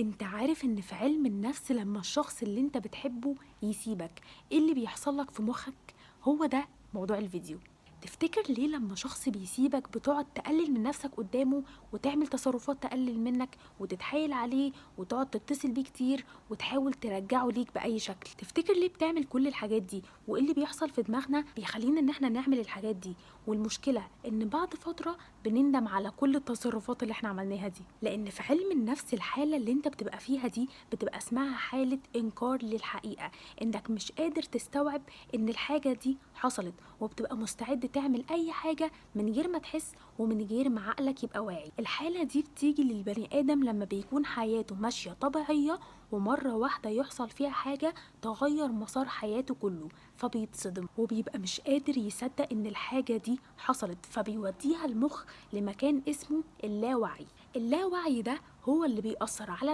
انت عارف ان في علم النفس لما الشخص اللي انت بتحبه يسيبك، ايه اللي بيحصل لك في مخك؟ هو ده موضوع الفيديو. تفتكر ليه لما شخص بيسيبك بتقعد تقلل من نفسك قدامه وتعمل تصرفات تقلل منك وتتحايل عليه وتقعد تتصل بيه كتير وتحاول ترجعه ليك بأي شكل؟ تفتكر ليه بتعمل كل الحاجات دي؟ وايه اللي بيحصل في دماغنا بيخلينا ان احنا نعمل الحاجات دي؟ والمشكلة ان بعد فترة بنندم على كل التصرفات اللي احنا عملناها دي، لان في علم النفس الحالة اللي انت بتبقى فيها دي بتبقى اسمها حالة انكار للحقيقة، انك مش قادر تستوعب ان الحاجة دي حصلت، وبتبقى مستعد تعمل اي حاجة من غير ما تحس ومن غير ما عقلك يبقى واعي. الحالة دي بتيجي للبني ادم لما بيكون حياته ماشية طبيعية ومرة واحدة يحصل فيها حاجة تغير مسار حياته كله، فبيتصدم وبيبقى مش قادر يصدق ان الحاجة دي حصلت، فبيوديها المخ لمكان اسمه اللاوعي. اللاوعي ده هو اللي بيأثر على